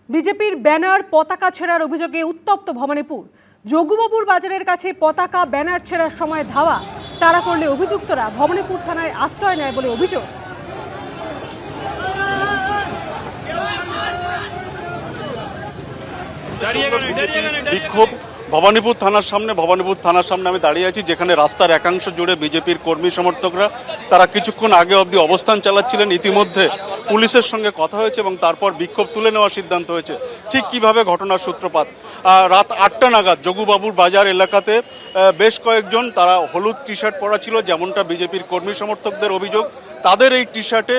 বিজেপির ব্যানার পতাকা ছেঁড়ার অভিযোগে উত্তপ্ত ভবানীপুর। যোগুবাবুর বাজারের কাছে পতাকা ব্যানার ছেঁড়ার সময় ধাওয়া তাড়া করলে অভিযুক্তরা ভবানীপুর থানায় আশ্রয় নেয় বলে অভিযোগ। বিক্ষোভ ভবানীপুর থানার সামনে আমি দাঁড়িয়ে আছি, যেখানে রাস্তার একাংশ জুড়ে বিজেপির কর্মী সমর্থকরা তারা কিছুক্ষণ আগে অবধি অবস্থান চালাচ্ছিলেন। ইতিমধ্যে পুলিশের সঙ্গে কথা হয়েছে এবং তারপর বিক্ষোভ তুলে নেওয়ার সিদ্ধান্ত হয়েছে। ঠিক কিভাবে ঘটনার সূত্রপাত, রাত 8টা নাগাদ যোগুবাবুর বাজার এলাকাতে বেশ কয়েকজন তারা হলুদ টি শার্ট পরা ছিল, যেমনটা বিজেপির কর্মী সমর্থকদের অভিযোগ। তাদের এই টি শার্টে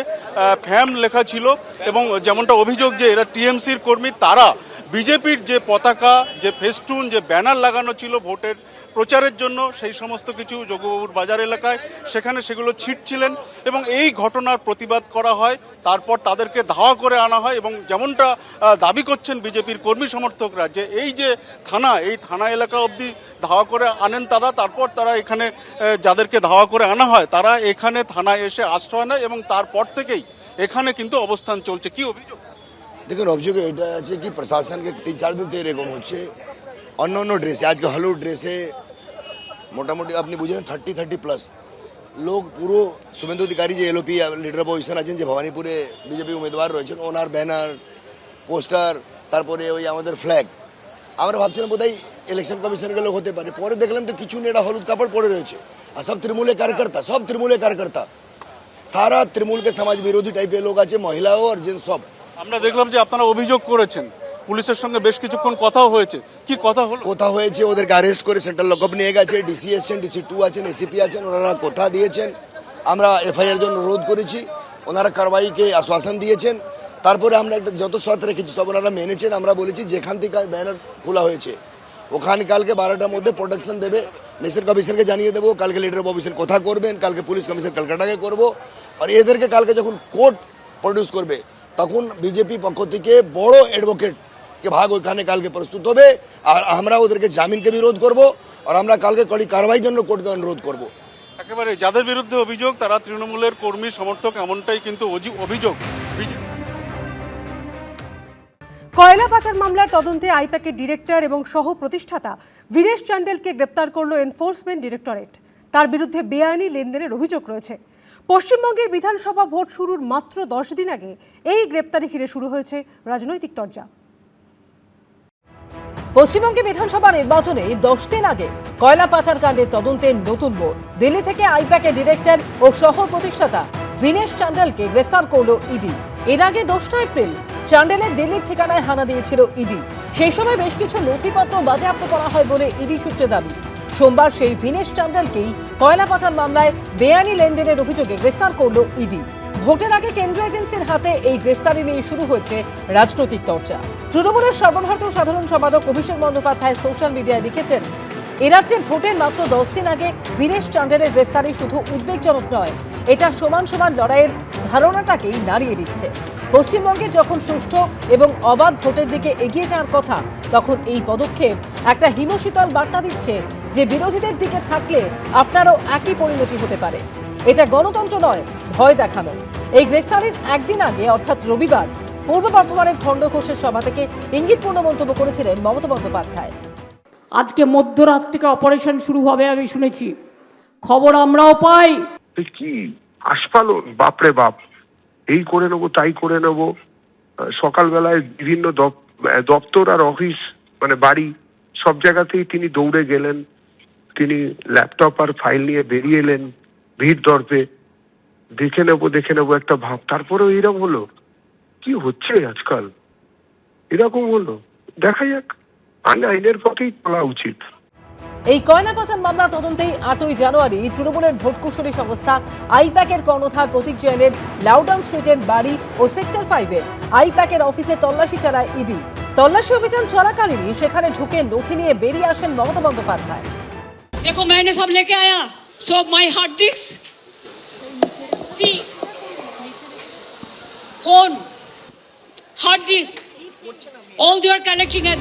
ফ্যাম লেখা ছিল এবং যেমনটা অভিযোগ যে এরা টিএমসির কর্মী, তারা বিজেপির যে পতাকা, যে ফেস্টুন, যে ব্যানার লাগানো ছিল ভোটের প্রচারের জন্য, সেই সমস্ত কিছু যোগুবাবুর বাজার এলাকায় সেখানে সেগুলো ছিটছিলেন এবং এই ঘটনার প্রতিবাদ করা হয়। তারপর তাদেরকে ধাওয়া করে আনা হয় এবং যেমনটা দাবি করছেন বিজেপির কর্মী সমর্থকরা যে এই যে এই থানা এলাকা অবধি ধাওয়া করে আনেন তারা, তারপর তারা এখানে যাদেরকে ধাওয়া করে আনা হয় তারা এখানে থানায় এসে আশ্রয় নেয় এবং তারপর থেকেই এখানে কিন্তু অবস্থান চলছে। কি অভিযোগ? দেখুন, অভিযোগ এটা আছে কি প্রশাসনকে 3-4 দিন থেকে এরকম হচ্ছে অন্য অন্য ড্রেসে, আজকে হলুদ ড্রেসে মোটামুটি আপনি বুঝলেন 30+ লোক পুরো শুভেন্দু অধিকারী যে এলওপি লিডার অপোজিশন আছেন, যে ভবানীপুরে বিজেপি উমেদবার রয়েছেন, ওনার ব্যানার পোস্টার, তারপরে ওই আমাদের ফ্ল্যাগ, আমরা ভাবছিলাম বোধহয় ইলেকশন কমিশনের লোক হতে পারে। পরে দেখলাম তো কিছু নেই, এটা হলুদ কাপড় পরে রয়েছে আর সব তৃণমূলের কার্যকর্তা, সারা তৃণমূলকে সমাজ বিরোধী টাইপের লোক আছে, মহিলাও আর জেন্টস সব। আমরা দেখলাম যে আপনারা অভিযোগ করেছেন, পুলিশের সঙ্গে বেশ কিছুক্ষণ কথাও হয়েছে। কি কথা হলো? কথা হয়েছে, ওদেরকে অ্যারেস্ট করে সেন্ট্রাল লকআপ নিয়ে গেছে, ডিসি এসছেন, DC2 আছেন, এসিপি আছেন, ওনারা কথা দিয়েছেন, আমরা FIR জন্য অনুরোধ করেছি, ওনারা কারবাইকে আশ্বাসন দিয়েছেন। তারপরে আমরা একটা যত শর্ত রেখেছি সব ওনারা মেনেছেন। আমরা বলেছি যেখান থেকে ব্যানার খোলা হয়েছে ওখানে কালকে 12টার মধ্যে প্রোটেকশন দেবে, নেশন কমিশনকে জানিয়ে দেবো, কালকে লিডার অফিসার কথা করবেন, কালকে পুলিশ কমিশনার ক্যালকাটাকে করবো, আর এদেরকে কালকে যখন কোর্ট প্রডিউস করবে তখন বিজেপি পক্ষ থেকে বড় অ্যাডভোকেট কে ভাগ ওইখানে কালকে প্রস্তুত হবে, আর আমরা ওদেরকে জামিনকে বিরোধ করব, আর আমরা কালকে কড়ি কারবাইয়ের জন্য কোর্টকে অনুরোধ করব। একেবারে যাদের বিরুদ্ধে অভিযোগ তারা তৃণমূলের কর্মী সমর্থক, এমনটাই কিন্তু অভিযোগ। কয়লা পাচার মামলার তদন্তে আইপ্যাকের ডিরেক্টর এবং সহ প্রতিষ্ঠাতা বীরেশ চান্ডেলকে গ্রেপ্তার করল এনফোর্সমেন্ট ডিরেক্টরেট। তার বিরুদ্ধে বেআইনি লেনদেনের অভিযোগ রয়েছে। পশ্চিমবঙ্গের বিধানসভা ভোট শুরুর মাত্র 10 দিন আগে এই গ্রেপ্তারি ঘিরে শুরু হয়েছে রাজনৈতিক তরজা। পশ্চিমবঙ্গে বিধানসভা নির্বাচনে 10 দিন আগে কয়লা পাচার কাণ্ডের তদন্তে নতুন মোড়। দিল্লি থেকে আইপ্যাকের ডিরেক্টর ও সহ প্রতিষ্ঠাতা বীরেশ চান্ডেলকে গ্রেফতার করল ইডি। এর আগে 2 এপ্রিল চান্ডেলের দিল্লির ঠিকানায় হানা দিয়েছিল ইডি। সেই সময় বেশ কিছু নথিপত্র বাজেয়াপ্ত করা হয় বলে ইডি সূত্রে দাবি। সোমবার সেই বীরেশ চান্ডেলকেই কয়লা পাচার মামলায় বেআইনি লেনদেনের অভিযোগে গ্রেফতার করল ইডি। ভোটের আগে কেন্দ্রীয় এজেন্সির হাতে এই গ্রেফতারি নিয়ে শুরু হয়েছে রাজনৈতিক চর্চা। তৃণমূলের সর্বভারতীয় সাধারণ সম্পাদক অভিষেক বন্দ্যোপাধ্যায় সোশ্যাল মিডিয়ায় লিখেছেন, এরাজ্যে ভোটের মাত্র 10 দিন আগে বীরেশ চান্ডেলের গ্রেফতারি শুধু উদ্বেগজনক নয়, এটা সমান সমান লড়াইয়ের ধারণাটাকেই নাড়িয়ে দিচ্ছে। পশ্চিমবঙ্গে যখন সুষ্ঠু এবং অবাধ ভোটের দিকে এগিয়ে যাওয়ার কথা, তখন এই পদক্ষেপ একটা হিমশীতল বার্তা দিচ্ছে যে বিরোধীদের দিকে থাকলে আপনারও একই পরিণতি হতে পারে। এটা গণতন্ত্র নয়, ভয় দেখানো। এই গ্রেফতারির একদিন আগে অর্থাৎ রবিবার পূর্ব বর্ধমানের খণ্ডঘোষের সভা থেকে ইঙ্গিতপূর্ণ মন্তব্য করেছিলেন মমতা বন্দ্যোপাধ্যায়। আজকে মধ্যরাত থেকে অপারেশন শুরু হবে আমি শুনেছি, খবর আমরাও পাই। কি আস্ফালন, বাপরে বাপ, এই করে নেবো তাই করে নেবো। সকালবেলায় বিভিন্ন দপ্তর আর অফিস, মানে বাড়ি, সব জায়গাতেই তিনি দৌড়ে গেলেন। তিনি ল্যাপটপ আর ফাইল নিয়ে বেরিয়ে এলেন ভিড় দর্পে। দেখে নেবো একটা ভাব, তারপরেও এরকম হলো। কি হচ্ছে আজকাল? এরকম হলো, দেখা যাক, আইনের পথেই চলা উচিত। এই কয়লা পাচার মামলা তদন্তেই 8ই জানুয়ারি তৃণমূলের ভোটকুশলী সংস্থা আইপ্যাকের কর্ণধার প্রতীক জৈনের লাউডাউন স্ট্রিটের বাড়ি ও সেক্টর 5-এর আইপ্যাকের অফিসে তল্লাশি চালায় ইডি। তল্লাশি অভিযান চলাকালীনই সেখানে ঢুকে নথি নিয়ে বেরিয়ে আসেন মমতা বন্দ্যোপাধ্যায়। দেখো मैंने सब लेके आया, so my hard disks, see, phone, hard disk, all they are collecting at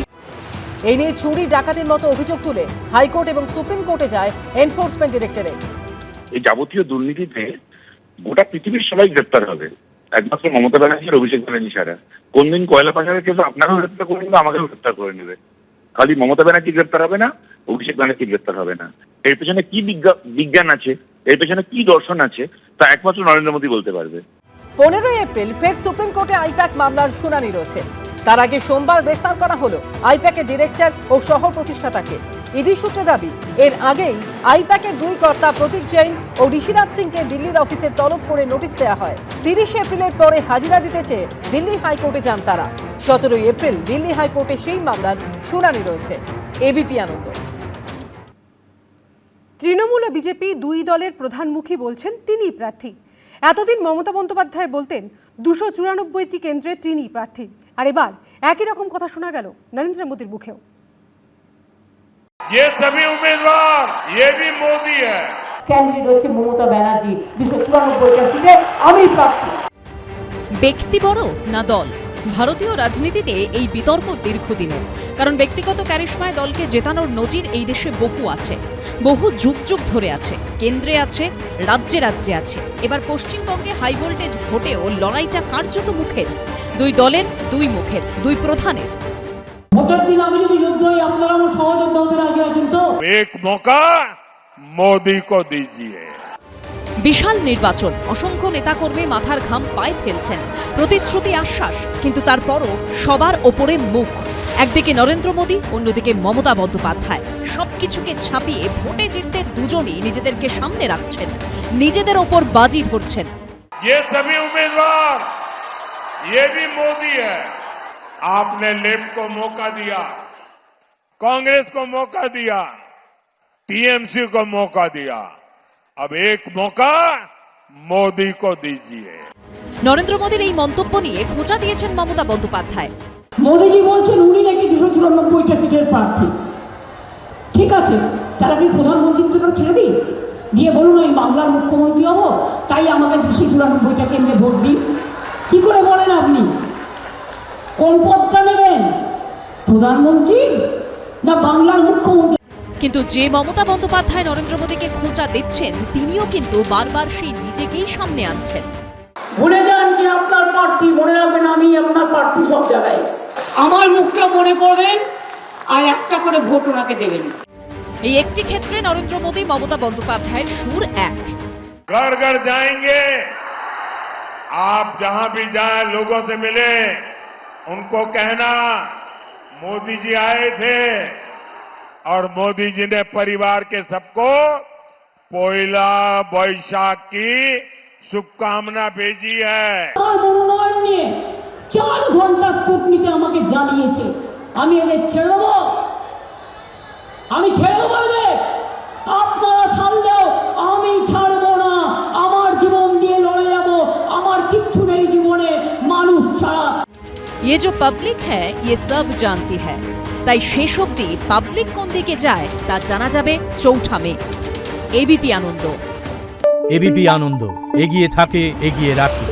এই নিয়ে চুরি ডাকাতির মতো অভিযোগ তুলে হাইকোর্ট এবং সুপ্রিম কোর্টে যায় এনফোর্সমেন্ট ডিরেক্টরেট। এই যাবতীয় দুর্নীতিতে গোটা পৃথিবীর সবাই গ্রেপ্তার হবে, একমাত্র মমতা ব্যানার্জি আর অভিষেক ব্যানার্জি ছাড়া। কোন দিন কয়লা পাচারের কেস আপনারাও গ্রেপ্তার করে নেবে, আমাকেও গ্রেপ্তার করে নেবে। খালি মমতা ব্যানার্জি গ্রেপ্তার হবে না, অভিষেক ব্যানার্জি গ্রেপ্তার হবে না। এর পেছনে কি বিজ্ঞান আছে, এর পেছনে কি দর্শন আছে, তা একমাত্র নরেন্দ্র মোদী বলতে পারবে। 15 এপ্রিল ফের সুপ্রিম কোর্টে আইপ্যাক মামলার শুনানি রয়েছে। তার আগে সোমবার গ্রেফতার করা হলো আইপ্যাকের ডিরেক্টর ও সহ প্রতিষ্ঠাতাকে। ইডি সূত্রে দাবি, এর আগেই আইপ্যাকের দুই কর্তা প্রতীক জৈন ও ঋষিরাজ সিংকে দিল্লির অফিসে তলব করে নোটিশ দেওয়া হয়। 30 এপ্রিলের পরে হাজিরা দিতে চেয়ে দিল্লি হাইকোর্টে যান তারা। 17 এপ্রিল দিল্লি হাইকোর্টে সেই মামলার শুনানি রয়েছে। এবিপি আনন্দ। তৃণমূল ও বিজেপি দুই দলের প্রধানমুখী বলছেন তিনিই প্রার্থী। এতদিন মমতা বন্দ্যোপাধ্যায় বলতেন 294টি কেন্দ্রে তিনিই প্রার্থী, আর এবার একই রকম কথা শোনা গেল নরেন্দ্র মোদীর মুখেও। ये सभी उम्मीदवार ये भी मोदी है। ক্যান্ডিডেট হচ্ছে মমতা ব্যানার্জি, 294টা সিটে আমি প্রার্থী। ব্যক্তি বড় না দল? ভারতীয় রাজনীতিতে এই বিতর্ক দীর্ঘদিনের, কারণ ব্যক্তিগত ক্যারিশমায় দলকে জেতানোর নজির এই দেশে বহু আছে, বহু যুগ যুগ ধরে আছে। কেন্দ্রে আছে, রাজ্যে রাজ্যে আছে। এবার পশ্চিমবঙ্গে হাই ভোল্টেজ ভোটেও লড়াইটা কার্যত মুখের, দুই দলের, দুই মুখের, দুই প্রধানের। ভোটের দিন আমি যদি যুদ্ধ হই, আপনারা আমার সহযোদ্ধা হতে রাজি আছেন তো? एक मौका मोदी को दीजिए। বিশাল নির্বাচন, অসংখ্য নেতাকর্মী মাথার ঘাম পায়ে ফেলছেন, প্রতিশ্রুতি আশ্বাস, কিন্তু তারপরও সবার ওপরে মুখ। একদিকে নরেন্দ্র মোদী, অন্যদিকে মমতা বন্দ্যোপাধ্যায়। সবকিছুকে ছাপিয়ে ভোটে জিততে দুজনই নিজেদেরকে সামনে রাখছেন, নিজেদের ওপর বাজি ধরছেন। ये सभी उम्मीदवार ये भी मोदी है। आपने लेफ्ट को मौका दिया, कांग्रेस को मौका दिया, टीएमसी को मौका दिया, अब एक मौका मोदी को दीजिए। নরেন্দ্র মোদীর এই মন্তব্য নিয়ে খোঁচা দিয়েছেন মমতা বন্দ্যোপাধ্যায়। মোদীজি বলছেন উনি নাকি 294টা সিটের প্রার্থী। ঠিক আছে, তারা কি প্রধানমন্ত্রিত্বটা ছেড়ে দিন, দিয়ে বলুন আমি বাংলার মুখ্যমন্ত্রী হব, তাই আমাকে 294টা কেন্দ্রে ভোট দিন। কি করে বলেন আপনি? কোন পদটা নেবেন, প্রধানমন্ত্রী না বাংলার মুখ্যমন্ত্রী? কিন্তু যে মমতা বন্দ্যোপাধ্যায় নরেন্দ্র মোদীকে খোঁচা দিচ্ছেন, তিনিও কিন্তু বারবার সেই নিজেকেই সামনে আনছেন। ভুলে যান যে আপনার প্রার্থী, মনে রাখবেন আমি আপনার প্রার্থী সব জায়গায়। আমার মুখটা মনে করবেন আর একটা করে ভোট ওনাকে দেবেন। এই একটি ক্ষেত্রে নরেন্দ্র মোদী মমতা বন্দ্যোপাধ্যায়ের সুর এক। घर घर जाएंगे, आप जहां भी जाए लोगों से मिले, उनको कहना मोदी जी आए थे और मोदी जी ने परिवार के सबको पोइला बैशाख की शुभकामना भेजी है। আমার মনোনয়ন নিয়ে 4 ঘন্টা স্কুটনিতে আমাকে জানিয়েছে, আমি এদের ছেড়ে দেবো, আমি ছেড়ে দেবো এদের। আপনারা ছাড়লেও আমি ছাড়বো না, আমার জীবন দিয়ে লড়ে যাব, আমার কিচ্ছু নেই জীবনে মানুষ ছাড়া। ये जो पब्लिक है ये सब जानती है, তাই শেষ অবধি পাবলিক কোন দিকে যায় তা জানা যাবে 4 মে। এবিপি আনন্দ। এবিপি আনন্দ, এগিয়ে থাকে, এগিয়ে রাখে।